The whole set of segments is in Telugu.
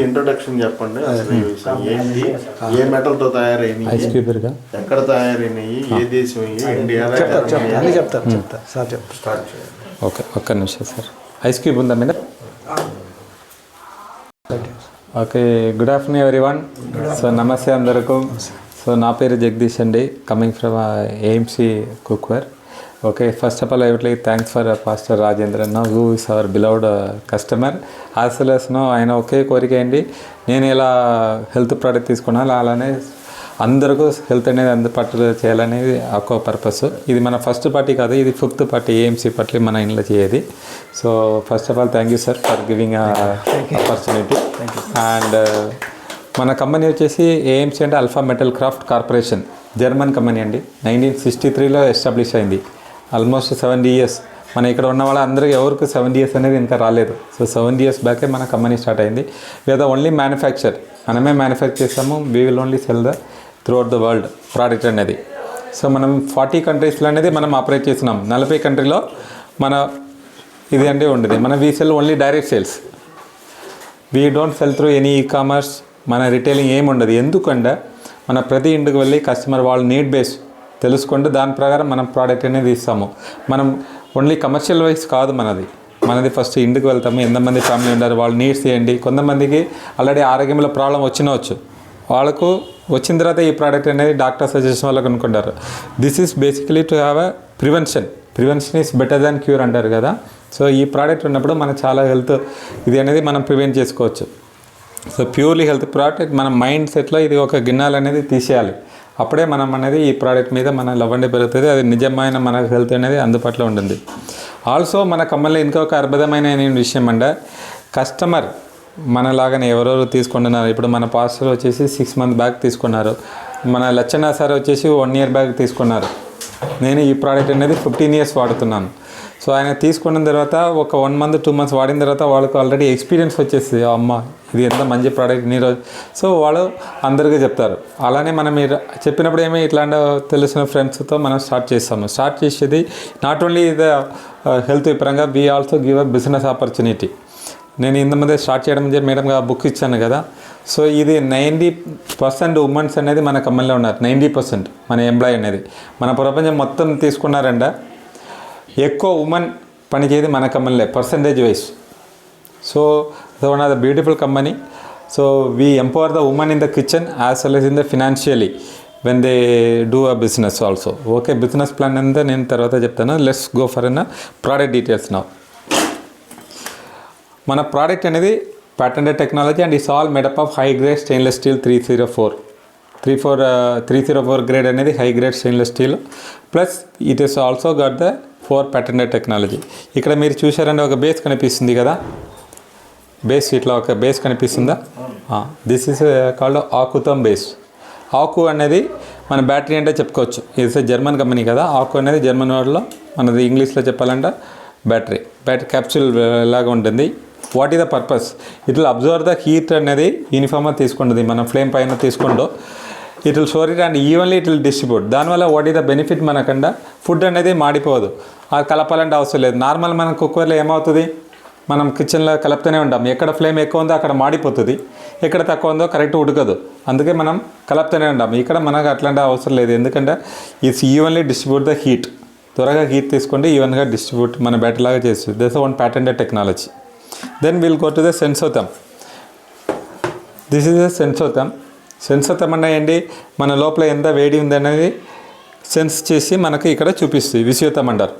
ఇంట్రొడక్షన్ చెప్పండి. ఏంటి, ఏ మెటల్ తో తయారైనాయి, ఎక్కడ తయారైనాయి, ఏ దేశం, ఇండియా చెప్తారు. ఓకే, ఒక్క నిమిషం సార్. ఐస్ క్యూబ్ ఉందా మీద? Okay, good afternoon everyone. So నమస్తే అందరికీ. సో నా పేరు జగదీష్ అండి, coming from AMC cookware. Okay, first of all I would like thanks for pastor Rajendra అన్న, who is our beloved customer. As well as no ఆయన ఒకే కోరిక అండి, నేను ఇలా హెల్త్ ప్రోడక్ట్ తీసుకున్నాను అలానే అందరికీ హెల్త్ అనేది అందుబాటులో చేయాలనేది ఒక పర్పస్. ఇది మన ఫస్ట్ పార్టీ కాదు, ఇది 5th పార్టీ ఏఎంసీ పార్టీ మన ఇంట్లో చేయది. So first of all thank you sir for giving opportunity. And మన కంపెనీ వచ్చేసి ఏఎంసీ అంటే alpha metal craft corporation, German company అండి. 1963లో ఎస్టాబ్లిష్ అయింది. Almost 70 years. మన ఇక్కడ ఉన్న వాళ్ళందరికీ ఎవరికి 70 years అనేది ఇంకా రాలేదు. సో 70 years బ్యాకే మన కంపెనీ స్టార్ట్ అయింది. వీఆర్ ద ఓన్లీ మ్యానుఫ్యాక్చర్, మనమే మ్యానుఫ్యాక్చర్ చేస్తాము. We will only cell the throughout the world product అనేది. సో మనం 40 కంట్రీస్లో అనేది మనం ఆపరేట్ చేస్తున్నాం. 40 కంట్రీలో మన ఇది అంటే ఉండేది. మన we sell only direct sales, we don't sell through any e-commerce. మన రిటైలింగ్ ఏమి ఉండదు. ఎందుకంటే మన ప్రతి ఇంటికి వెళ్ళి కస్టమర్ వాళ్ళ నీడ్ బేస్ తెలుసుకుంటూ దాని ప్రకారం మనం ప్రోడక్ట్ అనేది ఇస్తాము. మనం ఓన్లీ కమర్షియల్ వైజ్ కాదు మనది ఫస్ట్ ఇంటికి వెళ్తాము. ఎంతమంది ఫ్యామిలీ ఉంటారు, వాళ్ళ నీడ్స్ ఏంటి. కొంతమందికి ఆల్రెడీ ఆరోగ్యంలో ప్రాబ్లం వచ్చినవచ్చు, వాళ్ళకు వచ్చిన తర్వాత ఈ ప్రోడక్ట్ అనేది డాక్టర్ సజెషన్ వల్ల కొనుక్కుంటారు. This is basically to have a prevention is better than cure అంటారు కదా. సో ఈ ప్రోడక్ట్ ఉన్నప్పుడు మనకు చాలా హెల్త్ ఇది అనేది మనం ప్రివెంట్ చేసుకోవచ్చు. సో ప్యూర్లీ హెల్త్ ప్రోడక్ట్ మన మైండ్ సెట్లో ఇది ఒక గిన్నెలు అనేది తీసేయాలి. అప్పుడే మనం అనేది ఈ ప్రోడక్ట్ మీద మన లవ్ అనేది పెరుగుతుంది. అది నిజమైన మన హెల్త్ అనేది అందుబాటులో ఉంటుంది. ఆల్సో మన కంపెనీలో ఇంకొక అద్భుతమైన విషయం అంటే కస్టమర్ మనలాగానే ఎవరెవరు తీసుకుంటున్నారు. ఇప్పుడు మన పాస్టర్ వచ్చేసి 6 months బ్యాక్ తీసుకున్నారు. మన లచ్చన్న సార్ వచ్చేసి 1 year బ్యాక్ తీసుకున్నారు. నేను ఈ ప్రోడక్ట్ అనేది 15 years వాడుతున్నాను. సో ఆయన తీసుకున్న తర్వాత ఒక 1 month 2 months వాడిన తర్వాత వాళ్ళకు ఆల్రెడీ ఎక్స్పీరియన్స్ వచ్చేసి అమ్మ ఇది ఎంత మంచి ప్రోడక్ట్ నీరు. సో వాళ్ళు అందరికీ చెప్తారు. అలానే మనం మీరు చెప్పినప్పుడు ఏమీ ఇట్లాంటి తెలిసిన ఫ్రెండ్స్తో మనం స్టార్ట్ చేసేది నాట్ ఓన్లీ ద హెల్త్ పరంగా, we also give a business opportunity. నేను ఇంతమంది స్టార్ట్ చేయడం మేడంగా బుక్ ఇచ్చాను కదా. సో ఇది 90% ఉమెన్స్ అనేది మన కంపెనీలో ఉన్నారు. 90% మన ఎంప్లాయీ అనేది మన ప్రపంచం మొత్తం తీసుకున్నారంట. ఎక్కువ ఉమెన్ పనిచేది మన కంపెనీలే percentage wise. So one of the beautiful company. So we empower the women in the kitchen as well as in the financially when they do a business also. Okay, business plan అంతా నేను తర్వాత చెప్తాను. Let's go for an product details now. మన ప్రోడక్ట్ అనేది patented technology and it's all made up of high grade stainless steel 304 grade అనేది high grade stainless steel. Plus it is also got the 4 patented technology. ఇక్కడ మీరు చూసారంటే ఒక బేస్ కనిపిస్తుంది కదా, బేస్ ఇట్లా ఒక బేస్ కనిపిస్తుందా, దిస్ ఈస్ కాల్డ్ ఆకుతం బేస్. ఆకు అనేది మన బ్యాటరీ అంటే చెప్పుకోవచ్చు. ఇది జర్మన్ కంపెనీ కదా. ఆకు అనేది జర్మన్ వర్డ్లో, మనది ఇంగ్లీష్లో చెప్పాలంటే బ్యాటరీ క్యాప్సూల్ లాగా ఉంటుంది. What is the purpose? It will observe the heat అనేది యూనిఫామ్గా తీసుకుంటుంది. మనం ఫ్లేమ్ పైన తీసుకుంటూ it will store it and evenly it will distribute. దానివల్ల వాట్ ఈస్ ద బెనిఫిట్ మనకంటే ఫుడ్ అనేది మాడిపోదు. అది కలపాలంటే అవసరం లేదు. నార్మల్ మనం కుక్కర్లో ఏమవుతుంది, మనం కిచెన్లో కలుపుతూనే ఉంటాం. ఎక్కడ ఫ్లేమ్ ఎక్కువ ఉందో అక్కడ మాడిపోతుంది, ఎక్కడ తక్కువ ఉందో కరెక్ట్ ఉడకదు. అందుకే మనం కలుపుతూనే ఉంటాం. ఇక్కడ మనకు అట్లాంటి అవసరం లేదు. ఎందుకంటే it's evenly distribute the heat. త్వరగా హీట్ తీసుకుంటే ఈవెన్గా డిస్ట్రిబ్యూట్ మన బ్యాటరీ లాగా చేస్తుంది. This one patented technology. Then will go to the sensotherm. This is the sensotherm. Sensotherm అంటే ఏంటి, మన లోపల ఎంత వేడి ఉంది అనేది సెన్స్ చేసి మనకి ఇక్కడ చూపిస్తుంది. విషయోథమ్ అంటారు,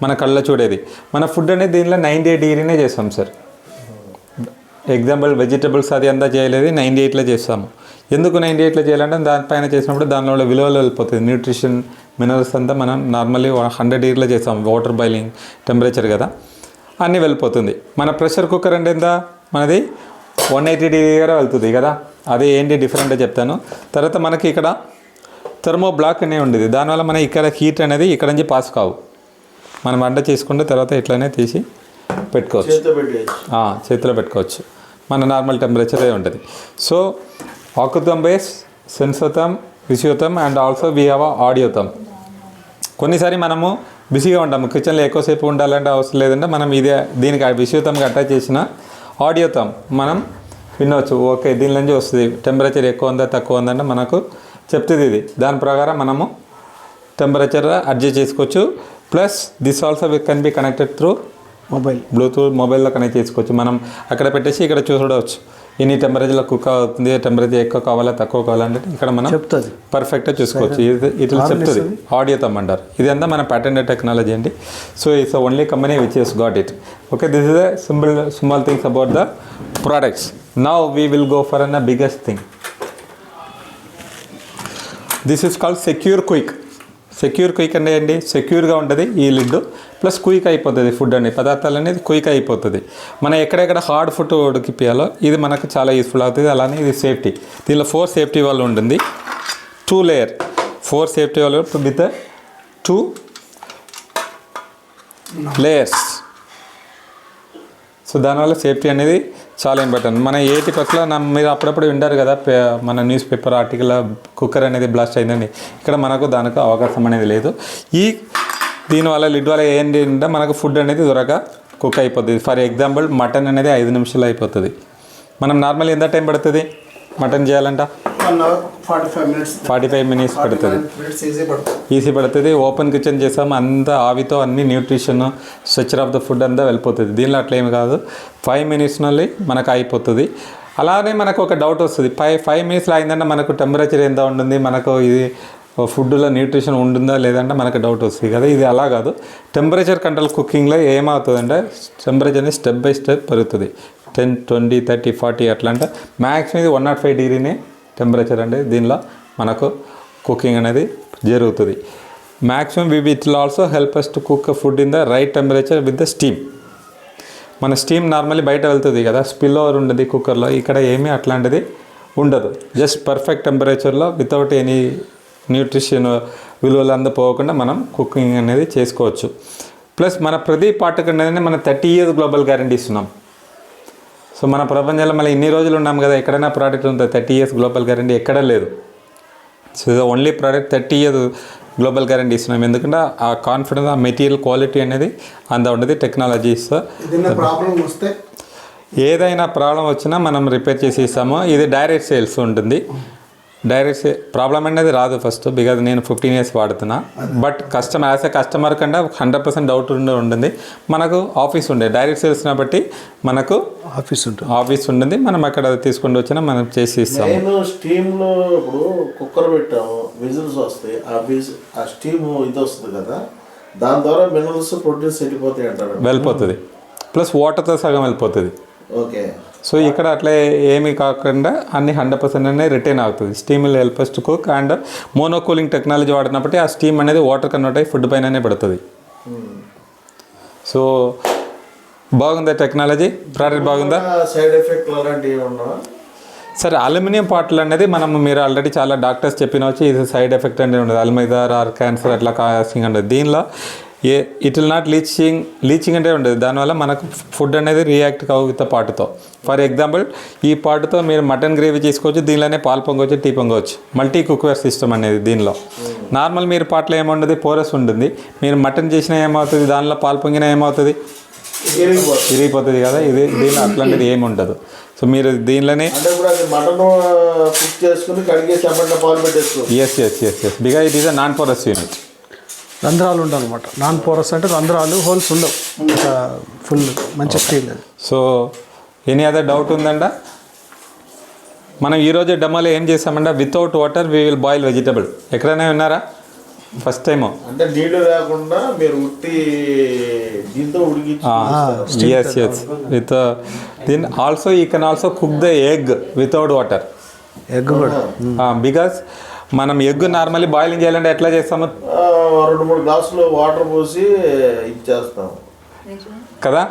మన కళ్ళ చూడేది. మన ఫుడ్ అనేది దీనిలో 98 degrees చేస్తాం సార్. ఎగ్జాంపుల్ వెజిటబుల్స్ అది అంతా చేయలేదు, 98లో చేస్తాము. ఎందుకు 98లో చేయాలంటే దానిపైన చేసినప్పుడు దానిలో విలువలు వెళ్ళిపోతుంది. న్యూట్రిషన్ మినరల్స్ అంతా మనం నార్మల్లీ 100 degreesలో చేస్తాం. వాటర్ బాయిలింగ్ టెంపరేచర్ కదా, అన్నీ వెళ్ళిపోతుంది. మన ప్రెషర్ కుక్కర్ అంటే ఎంత, మనది 180 degrees వెళ్తుంది కదా. అది ఏంటి డిఫరెంట్ చెప్తాను. తర్వాత మనకి ఇక్కడ థర్మో బ్లాక్ అనే ఉండేది. దానివల్ల మన ఇక్కడ హీట్ అనేది ఇక్కడ నుంచి పాస్ కావు. మనం వంట చేసుకుంటే తర్వాత ఇట్లానే తీసి పెట్టుకోవచ్చు, చేతిలో పెట్టుకోవచ్చు. మన నార్మల్ టెంపరేచరే ఉంటుంది. So aquatherm base, sensotherm, visiotherm and also we have audiotherm. కొన్నిసారి మనము బిజీగా ఉంటాము, కిచెన్లో ఎక్కువసేపు ఉండాలంటే అవసరం లేదంటే మనం దీనికి విషయోతంకి అటాచ్ చేసిన ఆడియోతం మనం వినవచ్చు. ఓకే, దీని నుంచి వస్తుంది టెంపరేచర్ ఎక్కువ ఉందా తక్కువ ఉందంటే మనకు చెప్తుంది ఇది. దాని ప్రకారం మనము టెంపరేచర్ అడ్జస్ట్ చేసుకోవచ్చు. Plus this also can be connected through mobile, Bluetooth మొబైల్లో కనెక్ట్ చేసుకోవచ్చు. మనం అక్కడ పెట్టేసి ఇక్కడ చూడవచ్చు ఎన్ని టెంపరేచర్లో కుక్ అవుతుంది, టెంపరేచర్ ఎక్కువ కావాలా తక్కువ కావాలంటే ఇక్కడ మనం చెప్తుంది పర్ఫెక్ట్గా చూసుకోవచ్చు. ఇట్లా చెప్తుంది ఆడియోతం అంటారు. ఇదంతా మన ప్యాటెంటెడ్ టెక్నాలజీ అండి. So it's only company which has got it. Okay, this is the small things about the products. Now we will go for a biggest thing. This is called secure quick. Secure quick అండి, సెక్యూర్గా ఉంటుంది ఈ లిడ్. ప్లస్ క్విక్ అయిపోతుంది ఫుడ్ అండి, పదార్థాలు అనేది క్విక్ అయిపోతుంది. మనం ఎక్కడెక్కడ హార్డ్ ఫుడ్ ఉడికిపోయాలో ఇది మనకు చాలా యూస్ఫుల్ అవుతుంది. అలానే ఇది సేఫ్టీ, దీనిలో 4 సేఫ్టీ వాళ్ళు ఉంటుంది. 2 లేయర్ 4 సేఫ్టీ వాళ్ళు విత్ 2 లేయర్స్. సో దానివల్ల సేఫ్టీ అనేది చాలా ఇంపార్టెంట్. మన 80% మీరు అప్పుడప్పుడు వింటారు కదా, మన న్యూస్ పేపర్ ఆర్టికల్ కుక్కర్ అనేది బ్లాస్ట్ అయిందండి. ఇక్కడ మనకు దానికి అవకాశం అనేది లేదు. దీనివల్ల లిడ్ వల్ల ఏంటంటే మనకు ఫుడ్ అనేది త్వరగా కుక్ అయిపోతుంది. ఫర్ ఎగ్జాంపుల్ మటన్ అనేది 5 నిమిషాలు అయిపోతుంది. మనం నార్మల్ ఎంత టైం పడుతుంది మటన్ చేయాలంట? 45 మినిట్స్ పడుతుంది, ఈజీ పడుతుంది. ఓపెన్ కిచెన్ చేసాము, అంతా ఆవితో అన్ని nutrition structure of the food అంతా వెళ్ళిపోతుంది. దీనిలో అట్లా ఏమి కాదు, 5 మినిట్స్ನಲ್ಲಿ మనకు అయిపోతుంది. అలానే మనకు ఒక డౌట్ వస్తుంది, 5 మినిట్స్లో అయిందంటే మనకు టెంపరేచర్ ఎంత ఉంటుంది, మనకు ఇది ఫుడ్లో న్యూట్రిషన్ ఉంటుందా లేదంటే మనకు డౌట్ వస్తుంది కదా. ఇది అలా కాదు. టెంపరేచర్ కంట్రోల్ కుకింగ్లో ఏమవుతుందంటే టెంపరేచర్ అనేది స్టెప్ బై స్టెప్ పెరుగుతుంది. 10, 20, 30, 40 అట్లా అంటే మ్యాక్సిమం ఇది 105 డిగ్రీనే టెంపరేచర్ అంటే దీనిలో మనకు కుకింగ్ అనేది జరుగుతుంది. Maximum it will also help us to cook food in the right temperature with the steam. మన స్టీమ్ నార్మల్లీ బయట వెళ్తుంది కదా, స్పిల్ ఓవర్ ఉండదు కుక్కర్లో. ఇక్కడ ఏమీ అట్లాంటిది ఉండదు. జస్ట్ పర్ఫెక్ట్ టెంపరేచర్లో వితౌట్ ఎనీ న్యూట్రిషన్ విలువలు పోకుండా మనం కుకింగ్ అనేది చేసుకోవచ్చు. ప్లస్ మన ప్రతి పార్ట్కి అనేది మనం 30 years గ్లోబల్ గ్యారంటీ ఇస్తున్నాం. సో మన ప్రపంచంలో మళ్ళీ ఇన్ని రోజులు ఉన్నాం కదా, ఎక్కడైనా ప్రోడక్ట్ ఉంటుంది 30 years గ్లోబల్ గ్యారంటీ ఎక్కడ లేదు. సో ఇది only product 30 years global guarantee ఇస్తున్నాం. ఎందుకంటే ఆ కాన్ఫిడెన్స్, ఆ మెటీరియల్ క్వాలిటీ అనేది అంత ఉంటుంది. టెక్నాలజీస్ ఏదైనా ప్రాబ్లం వచ్చినా మనం రిపేర్ చేసి ఇస్తాము. ఇది డైరెక్ట్ సేల్స్ ఉంటుంది. డైరెక్ట్ ప్రాబ్లం అనేది రాదు ఫస్ట్, బికాజ్ నేను 15 years వాడుతున్నా. బట్ యాజ్ ఎ కస్టమర్ కంటే 100% డౌట్ ఉంటుంది. మనకు ఆఫీస్ ఉండే డైరెక్ట్ సేల్స్ కాబట్టి మనకు ఆఫీస్ ఉంటుంది. మనం అక్కడ తీసుకుంటూ వచ్చినా మనం చేసి ఇస్తాం. నేను స్టీమ్లో ఇప్పుడు కుక్కర్ పెట్టాము, విజిల్స్ వస్తాయి, ఆ స్టీమ్ ఇది వస్తుంది కదా, దాని ద్వారా మినరల్స్ ప్రోటీన్స్ వెళ్ళిపోతుంది. ప్లస్ వాటర్తో సగం వెళ్ళిపోతుంది. ఓకే. సో ఇక్కడ అట్లా ఏమీ కాకుండా అన్ని 100% అనేది రిటైన్ అవుతుంది. Steam will help us to cook and mono cooling technology వాడినప్పుడు ఆ స్టీమ్ అనేది వాటర్ కన్వర్ట్ అయ్యి ఫుడ్ పైననే పడుతుంది. సో బాగుందా టెక్నాలజీ? ప్రోడక్ట్ బాగుందా? సైడ్ ఎఫెక్ట్ అలాంటివి ఉండవా? సరే, అల్యూమినియం పార్ట్లు అనేది మీరు ఆల్రెడీ చాలా డాక్టర్స్ చెప్పినవచ్చు ఇది సైడ్ ఎఫెక్ట్ అనేది ఉండదు. అల్మైదార్ ఆర్ క్యాన్సర్ అట్లా కాసింగ్ ఉండదు. దీనిలో ఇట్ విల్ నాట్ లీచింగ్ అంటే ఉండదు. దానివల్ల మనకు ఫుడ్ అనేది రియాక్ట్ కావు విత్ పాటుతో. ఫర్ ఎగ్జాంపుల్ ఈ పాటుతో మీరు మటన్ గ్రేవీ చేసుకోవచ్చు, దీనిలోనే పాలు పొంగవచ్చు, టీ పొంగవచ్చు. మల్టీ కుక్వేర్ సిస్టమ్ అనేది దీనిలో. నార్మల్ మీరు పాటలో ఏముంటుంది, పోరస్ ఉంటుంది. మీరు మటన్ చేసినా ఏమవుతుంది, దానిలో పాలు పొంగినా ఏమవుతుంది, ఇరిగిపోతుంది కదా. దీనిలో అట్లాంటిది ఏమి ఉండదు. సో మీరు దీనిలోనే yes because it is a non porous unit. రంధ్రాలు ఉండవు అనమాట. నాన్ పోరస్ అంటే రంధ్రాలు, హోల్స్ ఉండవు, ఫుల్ మంచి steel. So any other doubt ఉందంట? మనం ఈరోజు డెమోలో ఏం చేసామంటే without water we will boil vegetable. ఎక్కడైనా విన్నారా? ఫస్ట్ టైం అంటే నీళ్ళు లేకుండా మీరు ఉట్టి దీంతో ఉడికించి ఎస్ విత్ దీన్ also you can also cook the egg without water. Egg కూడా బికాస్ మనం ఎగ్ నార్మల్లీ బాయిలింగ్ చేయాలంటే ఎట్లా చేస్తాము, 2-3 గ్లాసులు వాటర్ పోసి ఇచ్చేస్తాం కదా.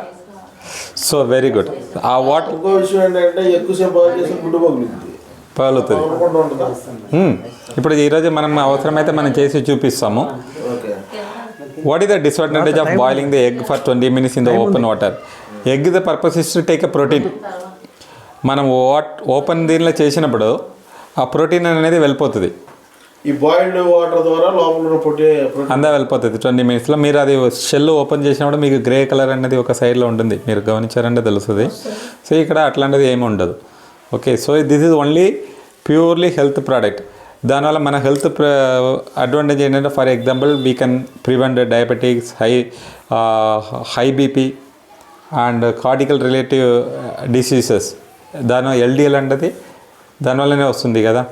So very good. ఆ వాటర్ ఇంకో విషయం ఏంటంటే ఎక్కువసేపు బాయిల్ చేసి గుడ్డు పగులుతుంది. పగులుతుంది. పగలకుండా ఉంటుందా? ఇప్పుడు ఈరోజు మనం అవసరమైతే మనం చేసి చూపిస్తాము. Okay. What is the disadvantage of boiling the egg for 20 minutes in the open water? Egg the purpose is to take a protein. మనం ఓపెన్ దీనిలో చేసినప్పుడు ఆ ప్రోటీన్ అనేది వెళ్ళిపోతుంది, ఈ బాయిల్డ్ వాటర్ ద్వారా లోపల ప్రోటీన్ అందా వెళ్ళిపోతుంది 20 minutesలో. మీరు అది షెల్ ఓపెన్ చేసినప్పుడు మీకు గ్రే కలర్ అనేది ఒక సైడ్లో ఉంటుంది, మీరు గమనించారంటే తెలుస్తుంది. సో ఇక్కడ అట్లాంటిది ఏమి ఉండదు. Okay, so this is only purely health product. దానివల్ల మన హెల్త్ అడ్వాంటేజ్ ఏంటంటే, for example we can prevent diabetics, high BP and cardiac relative diseases. దాని ఎల్డిఎల్ అంటే దానివల్లనే వస్తుంది కదా.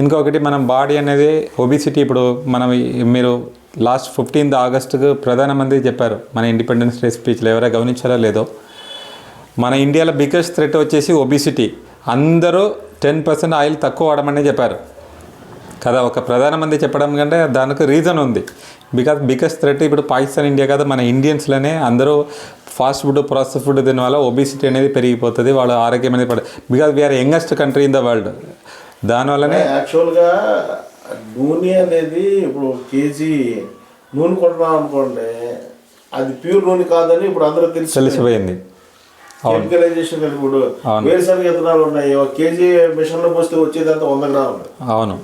ఇంకొకటి మనం బాడీ అనేది ఒబిసిటీ. ఇప్పుడు మీరు లాస్ట్ 15th ఆగస్టుకు ప్రధానమంత్రి చెప్పారు మన ఇండిపెండెన్స్ డే స్పీచ్లో, ఎవరైనా గమనించారో లేదో. మన ఇండియాలో బిగ్గెస్ట్ థ్రెట్ వచ్చేసి ఒబిసిటీ. అందరూ 10% ఆయిల్ తక్కువ వాడమని చెప్పారు కదా. ఒక ప్రధానమంత్రి చెప్పడం కంటే దానికి రీజన్ ఉంది. బిగ్గెస్ట్ థ్రెట్ ఇప్పుడు పాకిస్తాన్, ఇండియా కదా, మన ఇండియన్స్లోనే అందరూ ఫాస్ట్ ఫుడ్, ప్రాసెస్ ఫుడ్ తినడం వల్ల ఒబిసిటీ అనేది పెరిగిపోతుంది, వాళ్ళ ఆరోగ్యం అనేది because we are youngest country in the world. దానివల్లనే యాక్చువల్గా నూనె అనేది ఇప్పుడు కేజీ నూనె కొంటున్నాం అనుకోండి, అది ప్యూర్ నూనె కాదని ఇప్పుడు అందరూ తెలిసిపోయింది. కెమికలైజేషన్. ఇప్పుడు వేరుశనగ విత్తనాలు ఉన్నాయి, ఒక కేజీ మిషన్లో పోస్తే వచ్చేదంతా 100 గ్రాములు. అవును,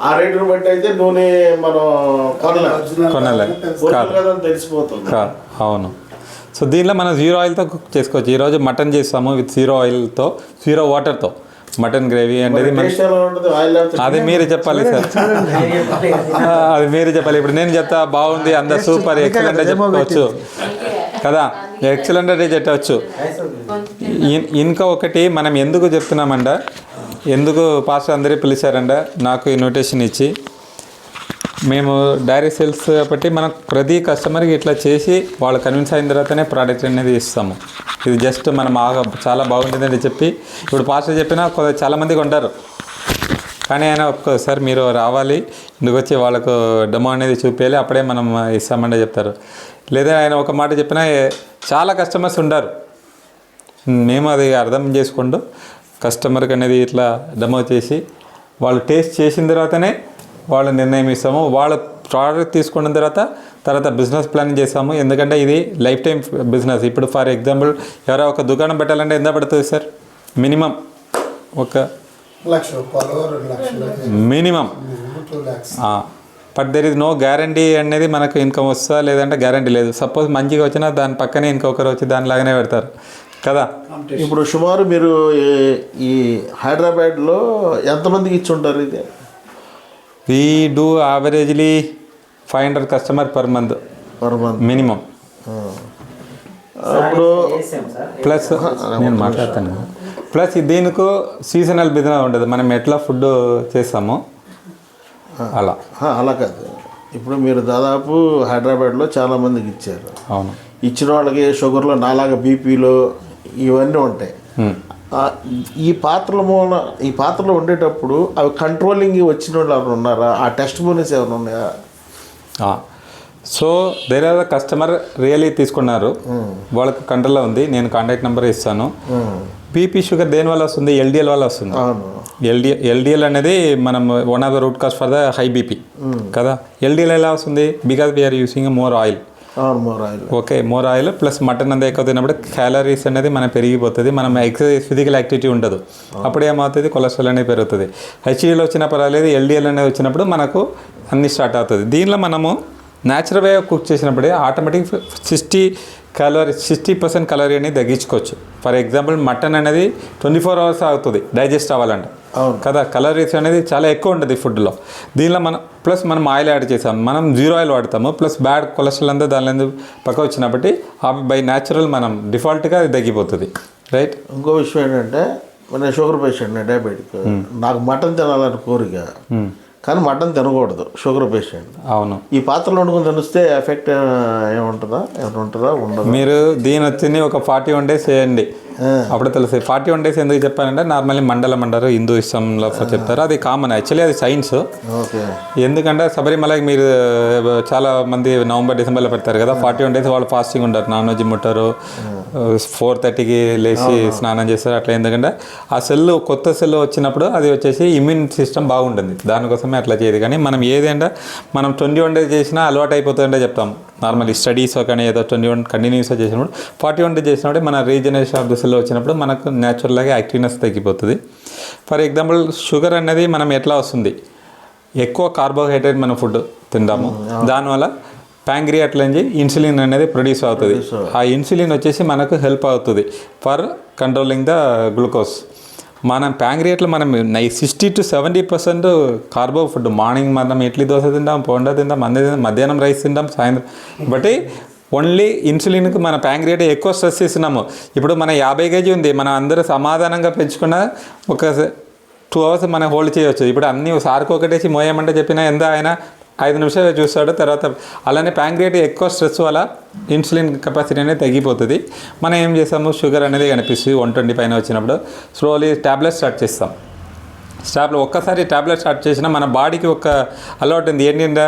ఆ రేటును బట్టి అయితే నూనె మనం కొనాలి తెలిసిపోతుంది. అవును. సో దీనిలో మనం జీరో ఆయిల్తో కుక్ చేసుకోవచ్చు. ఈరోజు మటన్ చేస్తాము విత్ జీరో ఆయిల్తో, జీరో వాటర్తో మటన్ గ్రేవీ అనేది. అది మీరు చెప్పాలి సార్, అది మీరు చెప్పాలి. ఇప్పుడు నేను చెప్తా బాగుంది, అందరు సూపర్ ఎక్సలెంట్ చెప్పుకోవచ్చు కదా, ఎక్సలెంట్ అంటే చెప్పవచ్చు. ఇంకా ఒకటి మనం ఎందుకు చెప్తున్నామంట, ఎందుకు పాస్టర్ అందరూ పిలిచారంట నాకు ఇన్విటేషన్ ఇచ్చి, మేము డైరీ సేల్స్ కాబట్టి మనం ప్రతి కస్టమర్కి ఇట్లా చేసి వాళ్ళు కన్విన్స్ అయిన తర్వాతనే ప్రోడక్ట్ అనేది ఇస్తాము. ఇది జస్ట్ మనం చాలా బాగుంటుందని చెప్పి ఇప్పుడు పాస్టర్ చెప్పినా చాలామంది కొంటారు, కానీ ఆయన ఒక్కసారి మీరు రావాలి, ఇందుకు వచ్చి వాళ్ళకు డెమో అనేది చూపించాలి, అప్పుడే మనం ఇస్తామంటే చెప్తారు. లేదా ఆయన ఒక మాట చెప్పినా చాలా కస్టమర్స్ ఉంటారు. మేము అది అర్థం చేసుకుంటూ కస్టమర్కి అనేది ఇట్లా డెమో చేసి వాళ్ళు టేస్ట్ చేసిన తర్వాతనే వాళ్ళు నిర్ణయం ఇస్తాము. వాళ్ళ ప్రోడక్ట్ తీసుకున్న తర్వాత బిజినెస్ ప్లాన్ చేస్తాము. ఎందుకంటే ఇది లైఫ్ టైం బిజినెస్. ఇప్పుడు ఫర్ ఎగ్జాంపుల్ ఎవరో ఒక దుకాణం పెట్టాలంటే ఎంత పడుతుంది సార్? మినిమం ఒక 1 లక్ష రూపాయలు, 2 లక్షలు minimum. But there is no guarantee అనేది మనకు ఇన్కమ్ వస్తుందా లేదంటే గ్యారంటీ లేదు. సపోజ్ మంచిగా వచ్చినా దాని పక్కనే ఇంకొకరు వచ్చి దానిలాగానే పెడతారు కదా. ఇప్పుడు సుమారు మీరు ఈ హైదరాబాద్లో ఎంతమందికి ఇచ్చి ఉంటారు ఇది? We do యావరేజ్లీ 500 customer per month minimum. ఇప్పుడు ప్లస్ నేను మాట్లాడతాను. ప్లస్ దీనికి సీజనల్ బిజినెస్ ఉంటుంది. మనం ఎట్లా ఫుడ్ చేస్తామో అలా కాదు. ఇప్పుడు మీరు దాదాపు హైదరాబాద్లో చాలామందికి ఇచ్చారు. అవును, ఇచ్చిన వాళ్ళకి షుగర్లో నాలాగా బీపీలో ఇవన్నీ ఉంటాయి. ఈ పాత్రలో ఉండేటప్పుడు అవి కంట్రోలింగ్ వచ్చిన వాళ్ళు ఎవరు ఉన్నారా? ఆ టెస్ట్ బోనస్ ఏమైనా ఉన్నాయా? So there are the customer really తీసుకున్నారు, వాళ్ళకి కంట్రోల్లో ఉంది. నేను కాంటాక్ట్ నెంబర్ ఇస్తాను. బీపీ షుగర్ దేనివల్ల వస్తుంది? ఎల్డిఎల్ వల్ల వస్తుంది. ఎల్డిఎల్ అనేది మనం one of the root cause for the high BP కదా. ఎల్డిఎల్ ఎలా వస్తుంది? Because we are using more oil. Okay, more oil plus mutton అంతా ఎక్కువ తిన్నప్పుడు క్యాలరీస్ అనేది మనం పెరిగిపోతుంది. మనం ఎక్సర్సైజ్ ఫిజికల్ యాక్టివిటీ ఉండదు, అప్పుడు ఏమవుతుంది? కొలెస్ట్రాల్ అనేది పెరుగుతుంది. హెచ్డిఎల్ వచ్చినా పర్వాలేదు, ఎల్డిఎల్ అనేది వచ్చినప్పుడు మనకు అన్నీ స్టార్ట్ అవుతుంది. దీనిలో మనము న్యాచురల్ వే కుక్ చేసినప్పుడే ఆటోమేటిక్ 60% కలరీ అనేది తగ్గించుకోవచ్చు. ఫర్ ఎగ్జాంపుల్ మటన్ అనేది 24 hours అవుతుంది డైజెస్ట్ అవ్వాలంటే కదా. కలరీస్ అనేది చాలా ఎక్కువ ఉంటుంది ఫుడ్లో. దీనిలో మనం ఆయిల్ యాడ్ చేసాం, మనం జీరో ఆయిల్ వాడతాము. ప్లస్ బ్యాడ్ కొలెస్ట్రాల్ అంతా దానిలో పక్క వచ్చినప్పటి బై న్యాచురల్ మనం డిఫాల్ట్గా అది తగ్గిపోతుంది. రైట్. ఇంకో విషయం ఏంటంటే, నేను షుగర్ పేషెంట్, డయాబెటిక్, నాకు మటన్ తినాలని కోరిక, కానీ మటన్ తినకూడదు షుగర్ పేషెంట్. అవును. ఈ పాత్రలో వండుకొని తినిస్తే ఎఫెక్ట్ ఏముంటుందా? ఉండదు. మీరు దీని వచ్చి ఒక 41 days చేయండి. అప్పుడు తెలుస్తుంది. 41 days ఎందుకు చెప్పానంటే నార్మల్లీ మండలం అంటారు, హిందూయిజంలో చెప్తారు, అది కామన్. యాక్చువల్లీ అది సైన్స్. ఓకే. ఎందుకంటే శబరిమలకి మీరు చాలా మంది నవంబర్ డిసెంబర్లో పెడతారు కదా, 41 days వాళ్ళు ఫాస్టింగ్ ఉంటారు, నాన్ వెజ్ ముట్టారు, 4:30కి లేచి స్నానం చేస్తారు అట్లా. ఎందుకంటే ఆ సెల్ కొత్త సెల్ వచ్చినప్పుడు అది వచ్చేసి ఇమ్యూన్ సిస్టమ్ బాగుంటుంది, దానికోసమే అట్లా చేయదు. కానీ మనం ఏదంటే మనం 21 days చేసినా అలవాటు అయిపోతుందంటే చెప్తాం. నార్మల్లీ స్టడీస్ కానీ ఏదో 21 కంటిన్యూస్గా చేసినప్పుడు 41 days చేసినప్పుడు మన రీజనరేషన్ ఆఫ్ ద సెల్ వచ్చినప్పుడు మనకు న్యాచురల్గా యాక్టివ్నెస్ తగ్గిపోతుంది. ఫర్ ఎగ్జాంపుల్ షుగర్ అనేది మనం ఎట్లా వస్తుంది, ఎక్కువ కార్బోహైడ్రేట్ మన ఫుడ్ తింటాము, దానివల్ల ప్యాంక్రియాట్లో నుంచి ఇన్సులిన్ అనేది ప్రొడ్యూస్ అవుతుంది. ఆ ఇన్సులిన్ వచ్చేసి మనకు హెల్ప్ అవుతుంది ఫర్ కంట్రోలింగ్ ద గ్లూకోజ్. మనం ప్యాంక్రియాట్లో మనం 60 to 70% కార్బో ఫుడ్. మార్నింగ్ మనం ఇడ్లీ దోశ తింటాం, పోండా తింటాం, మధ్యాహ్నం రైస్ తింటాం, సాయంత్రం బట్టి ఓన్లీ ఇన్సులిన్కి మన ప్యాంక్రియాట్ ఎక్కువ స్ట్రెస్ ఇస్తున్నాము. ఇప్పుడు మన 50 kg ఉంది, మనం అందరూ సమాధానంగా పెంచుకున్న ఒక 2 hours మనం హోల్డ్ చేయవచ్చు. ఇప్పుడు అన్నీ సార్కి ఒకటేసి మోయమంటే చెప్పినా ఎంత ఆయన 5 నిమిషాలు చూస్తాడు తర్వాత. అలానే ప్యాంక్రియాట్ ఎక్కువ స్ట్రెస్ వల్ల ఇన్సులిన్ కెపాసిటీ అనేది తగ్గిపోతుంది. మనం ఏం చేస్తాము, షుగర్ అనేది కనిపిస్తుంది 120 పైన వచ్చినప్పుడు స్లోలీ ట్యాబ్లెట్ స్టార్ట్ చేస్తాం. ఒక్కసారి ట్యాబ్లెట్ స్టార్ట్ చేసినా మన బాడీకి ఒక అలవాటు ఉంది ఏంటంటే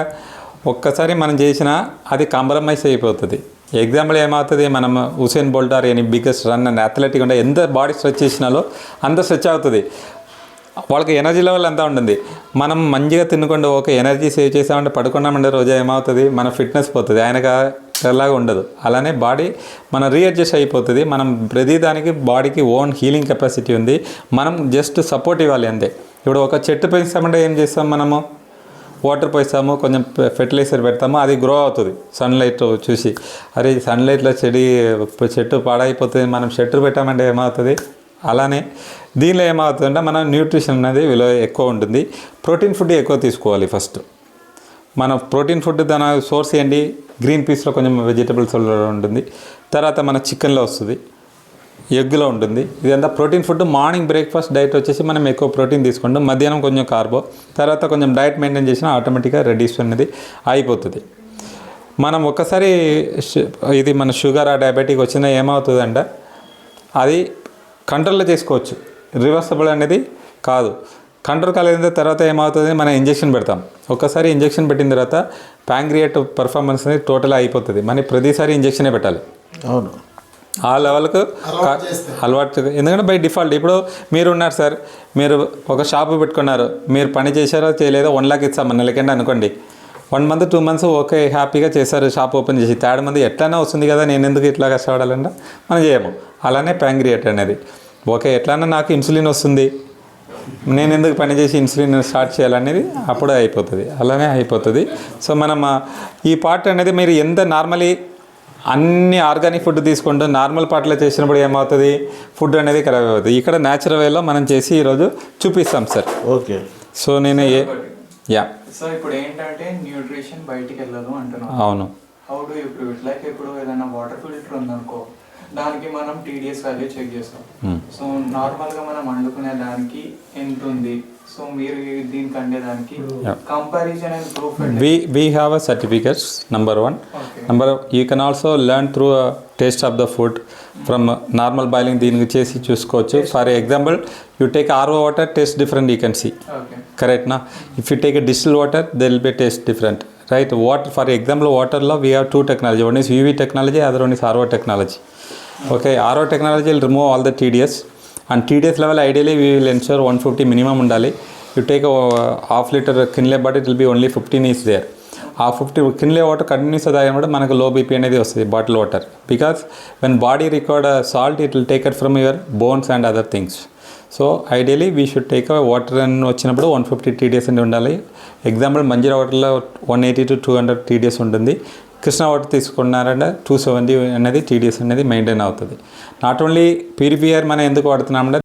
ఒక్కసారి మనం చేసినా అది కాంప్రమైజ్ అయిపోతుంది. ఎగ్జాంపుల్ ఏమవుతుంది, మనం Usain Bolt or any biggest run and athletic ఉంటే ఎంత బాడీ స్ట్రెచ్ చేసినాలో అంత స్ట్రెచ్ అవుతుంది, వాళ్ళకి ఎనర్జీ లెవెల్ అంతా ఉంటుంది. మనం మంచిగా తినకుండా ఒక ఎనర్జీ సేవ్ చేసామంటే పడుకున్నామంటే రోజు ఏమవుతుంది, మన ఫిట్నెస్ పోతుంది, ఆయనకు ఎలాగా ఉండదు. అలానే బాడీ మన రీఅడ్జస్ట్ అయిపోతుంది. మనం ప్రతిదానికి బాడీకి ఓన్ హీలింగ్ కెపాసిటీ ఉంది, మనం జస్ట్ సపోర్ట్ ఇవ్వాలి అంతే. ఇప్పుడు ఒక చెట్టు పెంచామంటే ఏం చేస్తాం, మనము వాటర్ పోస్తాము, కొంచెం ఫెర్టిలైజర్ పెడతాము, అది గ్రో అవుతుంది సన్లైట్ చూసి. అరే సన్లైట్లో చెట్టు పాడైపోతుంది, మనం చెట్టు పెట్టామంటే ఏమవుతుంది. అలానే దీనిలో ఏమవుతుందంటే మన న్యూట్రిషన్ అనేది విలువ ఎక్కువ ఉంటుంది. ప్రోటీన్ ఫుడ్ ఎక్కువ తీసుకోవాలి. ఫస్ట్ మన ప్రోటీన్ ఫుడ్ దాని సోర్స్ ఏంటి, గ్రీన్ పీస్లో కొంచెం వెజిటబుల్స్ ఉంటుంది, తర్వాత మన చికెన్లో వస్తుంది, ఎగ్లో ఉంటుంది. ఇదంతా protein food. Morning breakfast diet వచ్చేసి మనం ఎక్కువ ప్రోటీన్ తీసుకుంటాం, మధ్యాహ్నం కొంచెం కార్బో, తర్వాత కొంచెం డైట్ మెయింటైన్ చేసినా ఆటోమేటిక్గా రెడ్యూస్ అనేది అయిపోతుంది. మనం ఒక్కసారి ఇది మన షుగర్ ఆ డయాబెటిక్ వచ్చినా ఏమవుతుందంటే అది కంట్రోల్లో చేసుకోవచ్చు, రివర్సబుల్ అనేది కాదు. కంట్రోల్ కాలేదంటే తర్వాత ఏమవుతుంది, మనం ఇంజెక్షన్ పెడతాం. ఒక్కసారి ఇంజెక్షన్ పెట్టిన తర్వాత ప్యాంక్రియాట్ పర్ఫార్మెన్స్ అనేది టోటల్ అయిపోతుంది. మనం ప్రతిసారి ఇంజెక్షనే పెట్టాలి. అవును, ఆ లెవెల్కు అలవాటు. ఎందుకంటే బై డిఫాల్ట్ ఇప్పుడు మీరు ఉన్నారు సార్, మీరు ఒక షాపు పెట్టుకున్నారు, మీరు పని చేశారో చేయలేదో 1 lakh ఇస్తాం నెలకంటే అనుకోండి. 1 month 2 months ఓకే హ్యాపీగా చేశారు షాప్ ఓపెన్ చేసి, 3rd month ఎట్లైనా వస్తుంది కదా, నేను ఎందుకు ఇట్లా కష్టపడాలంటే మనం చేయము. అలానే ప్యాంక్రియాట్ అనేది ఓకే ఎట్లన్నా నాకు ఇన్సులిన్ వస్తుంది, నేను ఎందుకు పని చేసి ఇన్సులిన్ స్టార్ట్ చేయాలనేది అప్పుడే అయిపోతుంది, అలానే అయిపోతుంది. సో మనం ఈ పార్ట్ అనేది మీరు ఎంత నార్మలీ అన్ని ఆర్గానిక్ ఫుడ్ తీసుకుంటూ నార్మల్ పార్ట్లో చేసినప్పుడు ఏమవుతుంది, ఫుడ్ అనేది ఖరాబ్ అవుతుంది. ఇక్కడ న్యాచురల్ వేలో మనం చేసి ఈరోజు చూపిస్తాం సార్. ఓకే. సో నేను సో ఇప్పుడు ఏంటంటే న్యూట్రిషన్ బయటికి వెళ్ళదు అంటున్నాను. అవును. How do you prove it? Like ఇప్పుడు ఏదైనా వాటర్ ఫిల్టర్ ఉందనుకో, దానికి మనం TDS వాల్యూ చెక్ చేస్తాం. సో నార్మల్గా మనం వండుకునే దానికి ఎంత ఉంది, సో మీరు దీనికి అండేదానికి comparison and proof. We have a certificates, number 1. Okay. You can also learn through a taste of the food from normal boiling. దీనికి చేసి చూసుకోవచ్చు. For example you take RO water, taste different you can see. Okay. Correct na? If you take a distilled water, there will be taste different. Right? Water, for example, water lo we have 2 technology. One is UV technology, other one is RO technology. Okay, RO technology will remove all the TDS, and TDS level ideally we will ensure 150 minimum undali. You take a half liter Kinley, but it will be only 15 is there. ఆ 50 Kinley వాటర్ కంటిన్యూస్ తాగినప్పుడు మనకు లో బీపీ అనేది వస్తుంది, bottle water. Because when body required salt it will take it from your bones and other things. So ideally we should take water అని వచ్చినప్పుడు 150 TDS అని ఉండాలి. ఎగ్జాంపుల్ మంజీరా వాటర్లో 180 to 200 TDS ఉంటుంది. కృష్ణ వాటర్ తీసుకున్నారంటే 270 అనేది TDS అనేది మెయింటైన్ అవుతుంది. నాట్ ఓన్లీ ప్యూరిఫైయర్ మనం ఎందుకు వాడుతున్నామంటే